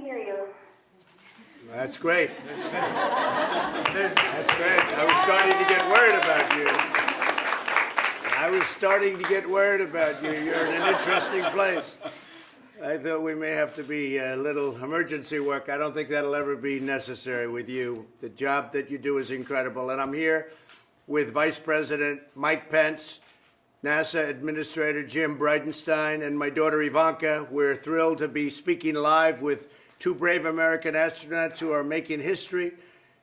hear you. That's great. That's great. I was starting to get worried about you. I was starting to get worried about you. You're in an interesting place. I thought we may have to be a little emergency work. I don't think that'll ever be necessary with you. The job that you do is incredible. And I'm here with Vice President Mike Pence, NASA Administrator Jim Bridenstine, and my daughter Ivanka. We're thrilled to be speaking live with two brave American astronauts who are making history,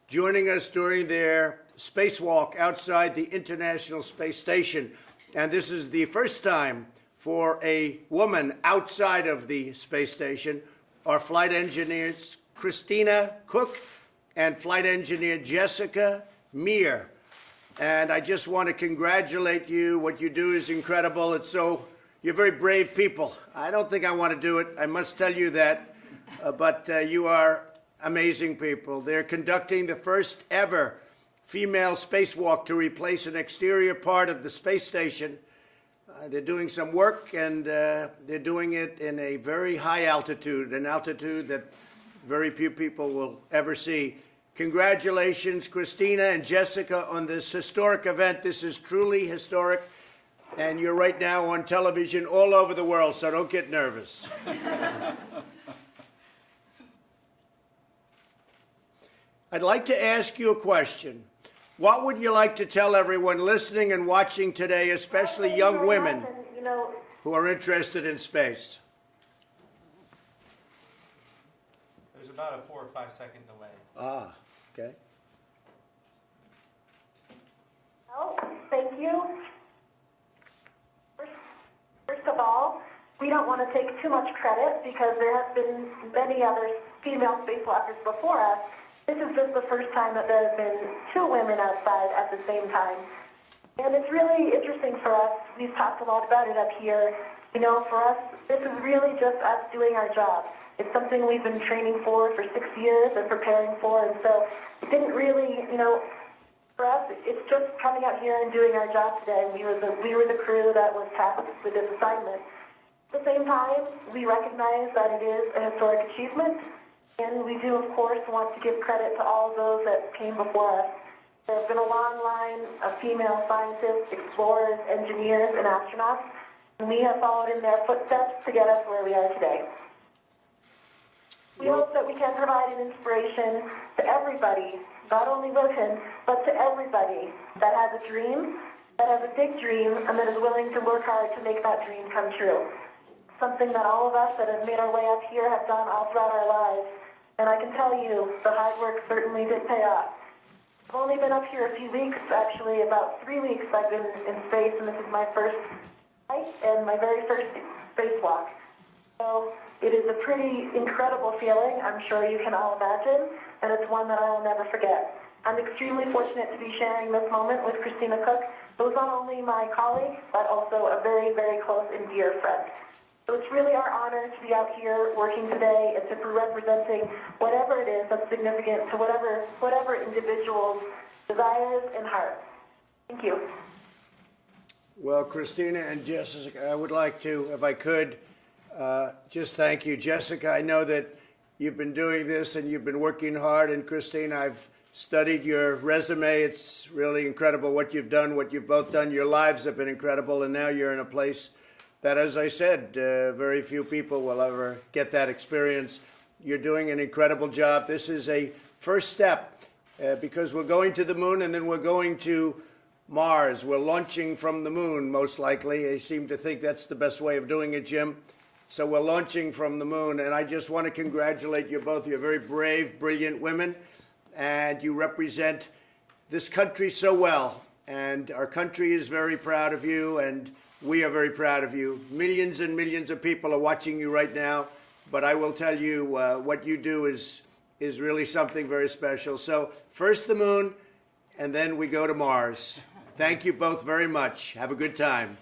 joining us during their spacewalk outside the International Space Station. And this is the first time for a woman outside of the space station. Our flight engineers, Christina Cook and flight engineer Jessica Meir. And I just want to congratulate you. What you do is incredible. You're very brave people. I don't think I want to do it. I must tell you that. But you are amazing people. They're conducting the first ever female spacewalk to replace an exterior part of the space station. They're doing some work, and they're doing it in a very high altitude, an altitude that very few people will ever see. Congratulations, Christina and Jessica, on this historic event. This is truly historic, and you're right now on television all over the world, so don't get nervous. I'd like to ask you a question. What would you like to tell everyone listening and watching today, especially young women who are interested in space? There's about a 4 or 5 second delay. Ah, okay. Oh, thank you. First of all, we don't want to take too much credit because there have been many other female spacewalkers before us. This is just the first time that there have been two women outside at the same time. And it's really interesting for us. We've talked a lot about it up here. For us, this is really just us doing our job. It's something we've been training for 6 years and preparing for. And so it didn't really, for us, it's just coming out here and doing our job today. We were the crew that was tasked with this assignment. At the same time, we recognize that it is a historic achievement. And we do, of course, want to give credit to all those that came before us. There has been a long line of female scientists, explorers, engineers, and astronauts, and we have followed in their footsteps to get us where we are today. We hope that we can provide an inspiration to everybody, not only women, but to everybody that has a dream, that has a big dream, and that is willing to work hard to make that dream come true. Something that all of us that have made our way up here have done all throughout our lives. And I can tell you, the hard work certainly did pay off. I've only been up here a few weeks, actually about 3 weeks I've been in space, and this is my first flight and my very first spacewalk. So it is a pretty incredible feeling, I'm sure you can all imagine, and it's one that I will never forget. I'm extremely fortunate to be sharing this moment with Christina Cook, who is not only my colleague, but also a very, very close and dear friend. So it's really our honor to be out here working today and to be representing whatever it is that's significant to whatever individual's desires and hearts. Thank you. Well, Christina and Jessica, I would like to, if I could, just thank you. Jessica, I know that you've been doing this and you've been working hard. And Christina, I've studied your resume. It's really incredible what you've done, what you've both done. Your lives have been incredible, and now you're in a place that, as I said, very few people will ever get that experience. You're doing an incredible job. This is a first step because we're going to the moon and then we're going to Mars. We're launching from the moon, most likely. I seem to think that's the best way of doing it, Jim. So we're launching from the moon, and I just want to congratulate you both. You're very brave, brilliant women, and you represent this country so well. And our country is very proud of you, and we are very proud of you. Millions and millions of people are watching you right now, but I will tell you what you do is really something very special. So first the moon, and then we go to Mars. Thank you both very much. Have a good time.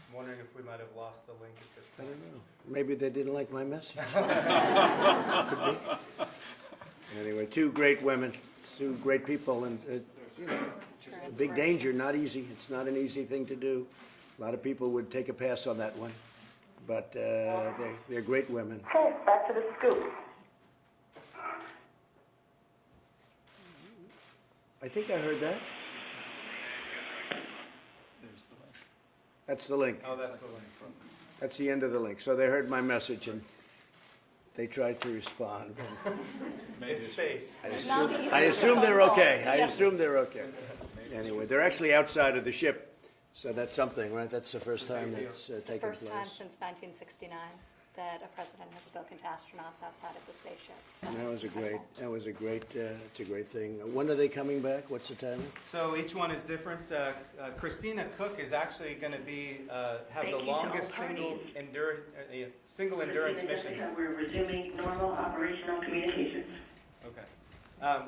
I'm wondering if we might have lost the link at this I point. don't know. Maybe they didn't like my message. Could be. Anyway, two great women, two great people, and, you know, a big danger, not easy. It's not an easy thing to do. A lot of people would take a pass on that one, but they're great women. Okay, back to the scoop. I think I heard that. That's the link. Oh, that's the link. That's the end of the link. So they heard my message and they tried to respond. It's space. I assume they're okay. I assume they're okay. Anyway, they're actually outside of the ship, so that's something, right? That's the first time that's taken place. First time since 1969 that a president has spoken to astronauts outside of the spaceship. So That was a great, it's a great thing. When are they coming back? What's the timing? So each one is different. Christina Cook is actually going to be have the Thank you to all longest single parties. endurance mission. We're resuming normal operational communications. Okay.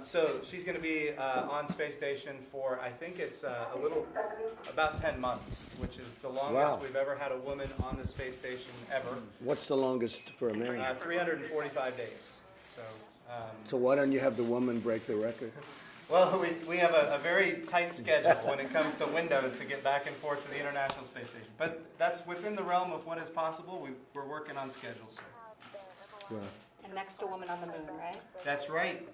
So she's going to be on space station for, I think it's about 10 months, which is the longest Wow. we've ever had a woman on the space station ever. What's the longest for a man? 345 days. So, So why don't you have the woman break the record? well, we have a very tight schedule when it comes to windows to get back and forth to the International Space Station. But that's within the realm of what is possible. We're working on schedules, sir. Well, and next a woman on the moon, right? That's right.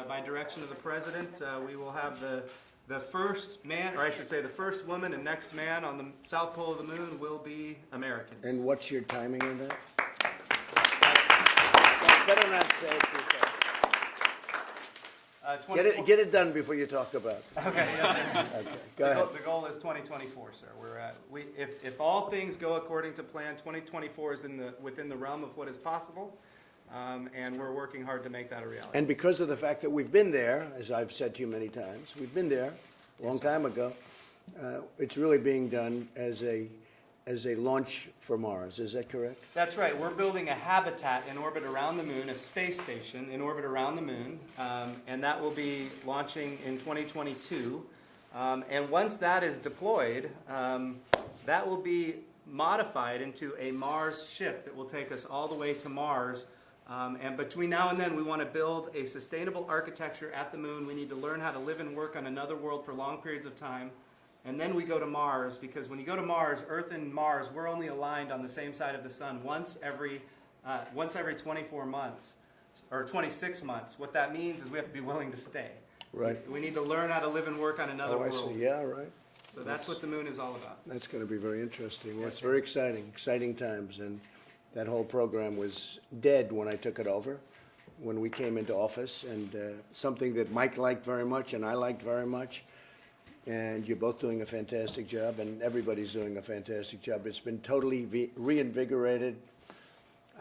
By direction of the president, we will have the first man, or I should say the first woman and next man on the south pole of the moon will be Americans. and what's your timing on that? Better not say it too fast. 24 Get it done before you talk about it. Okay, yes, sir. Okay, go ahead. The goal is 2024, sir. If all things go according to plan, 2024 is within the realm of what is possible, and we're working hard to make that a reality. And because of the fact that we've been there, as I've said to you many times, we've been there a long time ago, it's really being done as a launch for Mars. Is that correct? That's right. We're building a habitat in orbit around the moon, a space station in orbit around the moon, and that will be launching in 2022. And once that is deployed, that will be modified into a Mars ship that will take us all the way to Mars. And between now and then, we want to build a sustainable architecture at the moon. We need to learn how to live and work on another world for long periods of time. And then we go to Mars, because when you go to Mars, Earth and Mars, we're only aligned on the same side of the sun once every 24 months, or 26 months. What that means is we have to be willing to stay. Right. We need to learn how to live and work on another Oh, I world. see. Yeah, right. So that's what the moon is all about. That's going to be very interesting. Well, Yes, it's sir. very exciting times. And that whole program was dead when I took it over, when we came into office, and something that Mike liked very much and I liked very much. And you're both doing a fantastic job, and everybody's doing a fantastic job. It's been totally reinvigorated,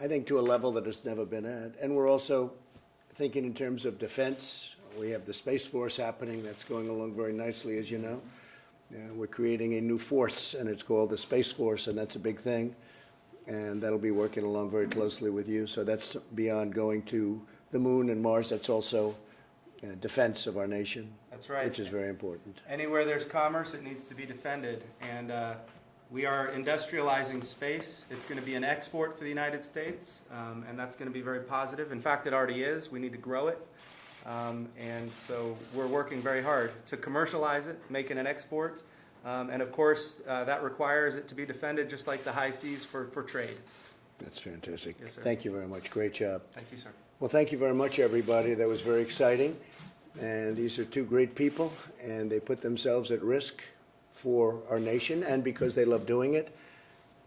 I think, to a level that it's never been at. And we're also thinking in terms of defense. We have the Space Force happening. That's going along very nicely, as you know. We're creating a new force, and it's called the Space Force, and that's a big thing. And that'll be working along very closely with you. So that's beyond going to the moon and Mars. That's also defense of our nation. That's right. Which is very important. Anywhere there's commerce, it needs to be defended. And we are industrializing space. It's going to be an export for the United States, and that's going to be very positive. In fact, it already is. We need to grow it. And so we're working very hard to commercialize it, make it an export. And of course, that requires it to be defended just like the high seas for trade. That's fantastic. Yes, sir. Thank you very much. Great job. Thank you, sir. Well, thank you very much, everybody. That was very exciting. And these are two great people, and they put themselves at risk for our nation and because they love doing it.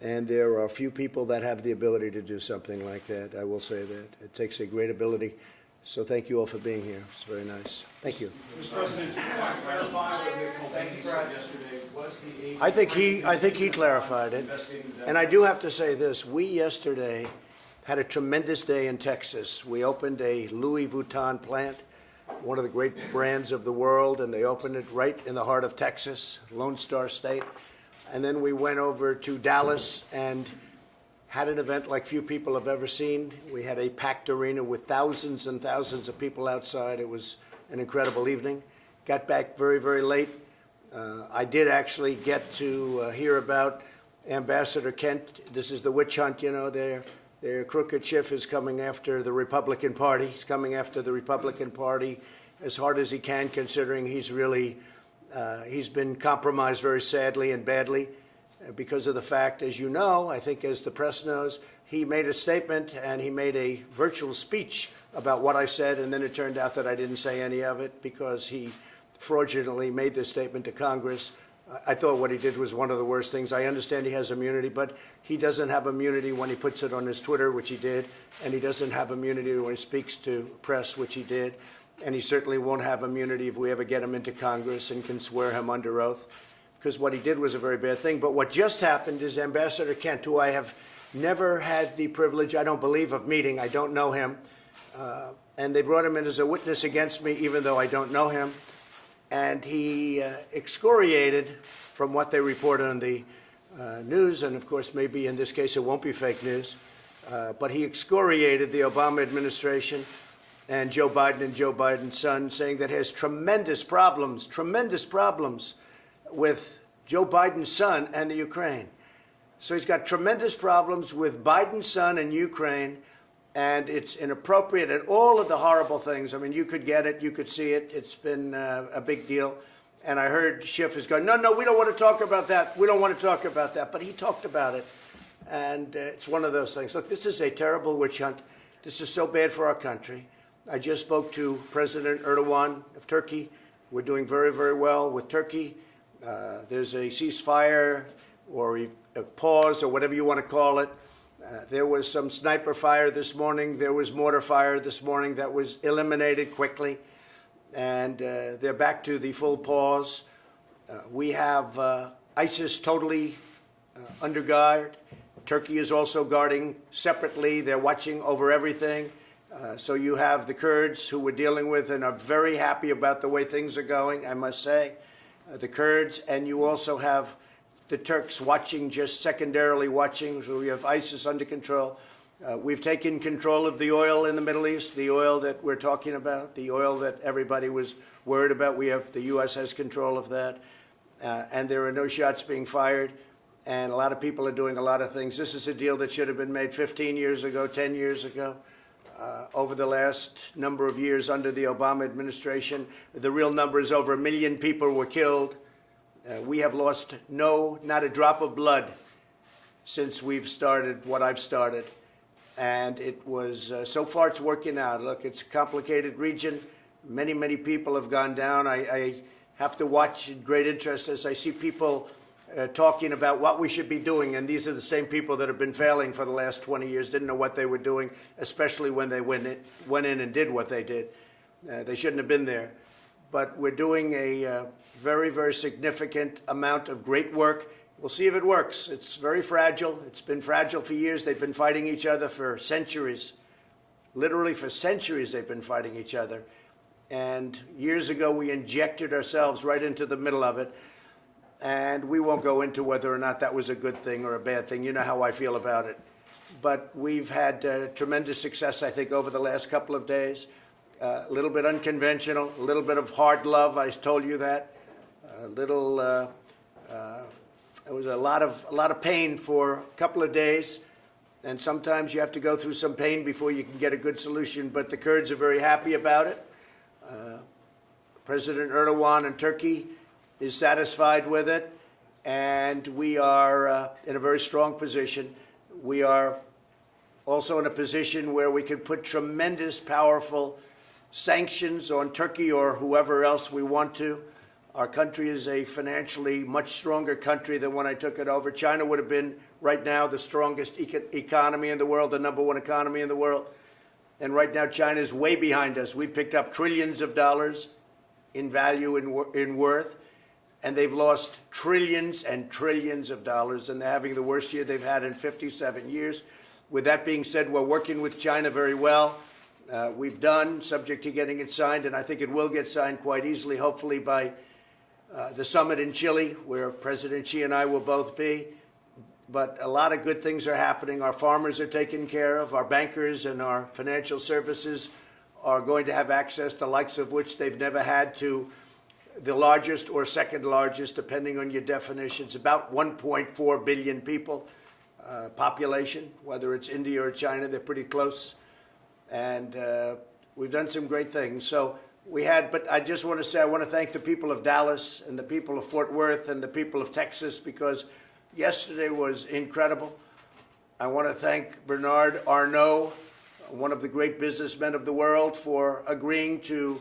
And there are few people that have the ability to do something like that. I will say that. It takes a great ability. So thank you all for being here. It's very nice. Thank you. Mr. President, can you clarify what the police yesterday was the agency? I think he clarified it. And I do have to say this. We yesterday had a tremendous day in Texas. We opened a Louis Vuitton plant, one of the great brands of the world, and they opened it right in the heart of Texas, Lone Star State. And then we went over to Dallas and had an event like few people have ever seen. We had a packed arena with thousands and thousands of people outside. It was an incredible evening. Got back very, very late. I did actually get to hear about Ambassador Kent. This is the witch hunt, you know. They're The crooked Schiff is coming after the Republican Party. He's coming after the Republican Party as hard as he can, considering he's been compromised very sadly and badly because of the fact, as you know, I think as the press knows, he made a statement and he made a virtual speech about what I said, and then it turned out that I didn't say any of it because he fraudulently made this statement to Congress. I thought what he did was one of the worst things. I understand he has immunity, but he doesn't have immunity when he puts it on his Twitter, which he did, and he doesn't have immunity when he speaks to press, which he did, and he certainly won't have immunity if we ever get him into Congress and can swear him under oath, because what he did was a very bad thing. But what just happened is Ambassador Kent, who I have never had the privilege, I don't believe, of meeting, I don't know him, and they brought him in as a witness against me, even though I don't know him. And he excoriated from what they report on the news, and of course, maybe in this case it won't be fake news, but he excoriated the Obama administration and Joe Biden and Joe Biden's son, saying that he has tremendous problems with Joe Biden's son and the Ukraine. So he's got tremendous problems with Biden's son and Ukraine, and it's inappropriate, and all of the horrible things. I mean, you could get it, you could see it. It's been a big deal. And I heard Schiff is going, no, we don't want to talk about that. We don't want to talk about that. But he talked about it, and it's one of those things. Look, this is a terrible witch hunt. This is so bad for our country. I just spoke to President Erdogan of Turkey. We're doing very, very well with Turkey. There's a ceasefire or a pause or whatever you want to call it. There was some sniper fire this morning. There was mortar fire this morning that was eliminated quickly. And they're back to the full pause. We have ISIS totally under guard. Turkey is also guarding separately. They're watching over everything. So you have the Kurds who we're dealing with and are very happy about the way things are going, I must say. The Kurds, and you also have the Turks watching, just secondarily watching. So we have ISIS under control. We've taken control of the oil in the Middle East, the oil that we're talking about, the oil that everybody was worried about. The U.S. has control of that. And there are no shots being fired. And a lot of people are doing a lot of things. This is a deal that should have been made 15 years ago, 10 years ago. Over the last number of years under the Obama administration, the real number is over 1 million people were killed. We have lost not a drop of blood since we've started what I've started. And it was, so far it's working out. Look, it's a complicated region. Many, many people have gone down. I have to watch in great interest as I see people talking about what we should be doing. And these are the same people that have been failing for the last 20 years, didn't know what they were doing, especially when they went in and did what they did. They shouldn't have been there. But we're doing a very, very significant amount of great work. We'll see if it works. It's very fragile. It's been fragile for years. They've been fighting each other for centuries. Literally for centuries they've been fighting each other. And years ago we injected ourselves right into the middle of it. And we won't go into whether or not that was a good thing or a bad thing. You know how I feel about it. But we've had tremendous success, I think, over the last couple of days. A little bit unconventional, a little bit of hard love. I told you that. It was a lot of pain for a couple of days, and sometimes you have to go through some pain before you can get a good solution. But the Kurds are very happy about it. President Erdogan in Turkey is satisfied with it, and we are in a very strong position. We are also in a position where we can put tremendous, powerful sanctions on Turkey or whoever else we want to. Our country is a financially much stronger country than when I took it over. China would have been, right now, the strongest economy in the world, the #1 economy in the world. And right now, China is way behind us. We picked up trillions of dollars in value, in worth, and they've lost trillions and trillions of dollars, and they're having the worst year they've had in 57 years. With that being said, we're working with China very well. We've done, subject to getting it signed, and I think it will get signed quite easily, hopefully by the summit in Chile, where President Xi and I will both be. But a lot of good things are happening. Our farmers are taken care of. Our bankers and our financial services are going to have access to likes of which they've never had to the largest or second largest, depending on your definitions, about 1.4 billion people. population, whether it's India or China. They're pretty close. And we've done some great things. So but I just want to say, I want to thank the people of Dallas and the people of Fort Worth and the people of Texas, because yesterday was incredible. I want to thank Bernard Arnault, one of the great businessmen of the world, for agreeing to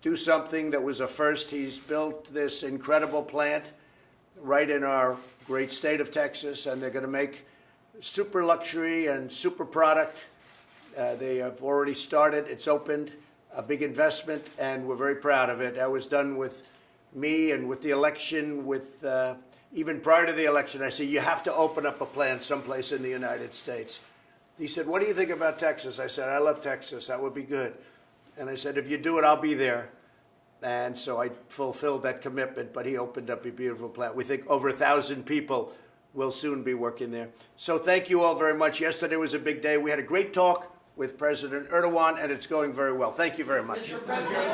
do something that was a first. He's built this incredible plant right in our great state of Texas, and they're going to make super luxury and super product. They have already started. It's opened, a big investment, and we're very proud of it. That was done with me and with the election, even prior to the election. I said, you have to open up a plant someplace in the United States. He said, what do you think about Texas? I said, I love Texas. That would be good. And I said, if you do it, I'll be there. And so I fulfilled that commitment, but he opened up a beautiful plant. We think over 1,000 people will soon be working there. So thank you all very much. Yesterday was a big day. We had a great talk with President Erdogan, and it's going very well. Thank you very much. Mr. President,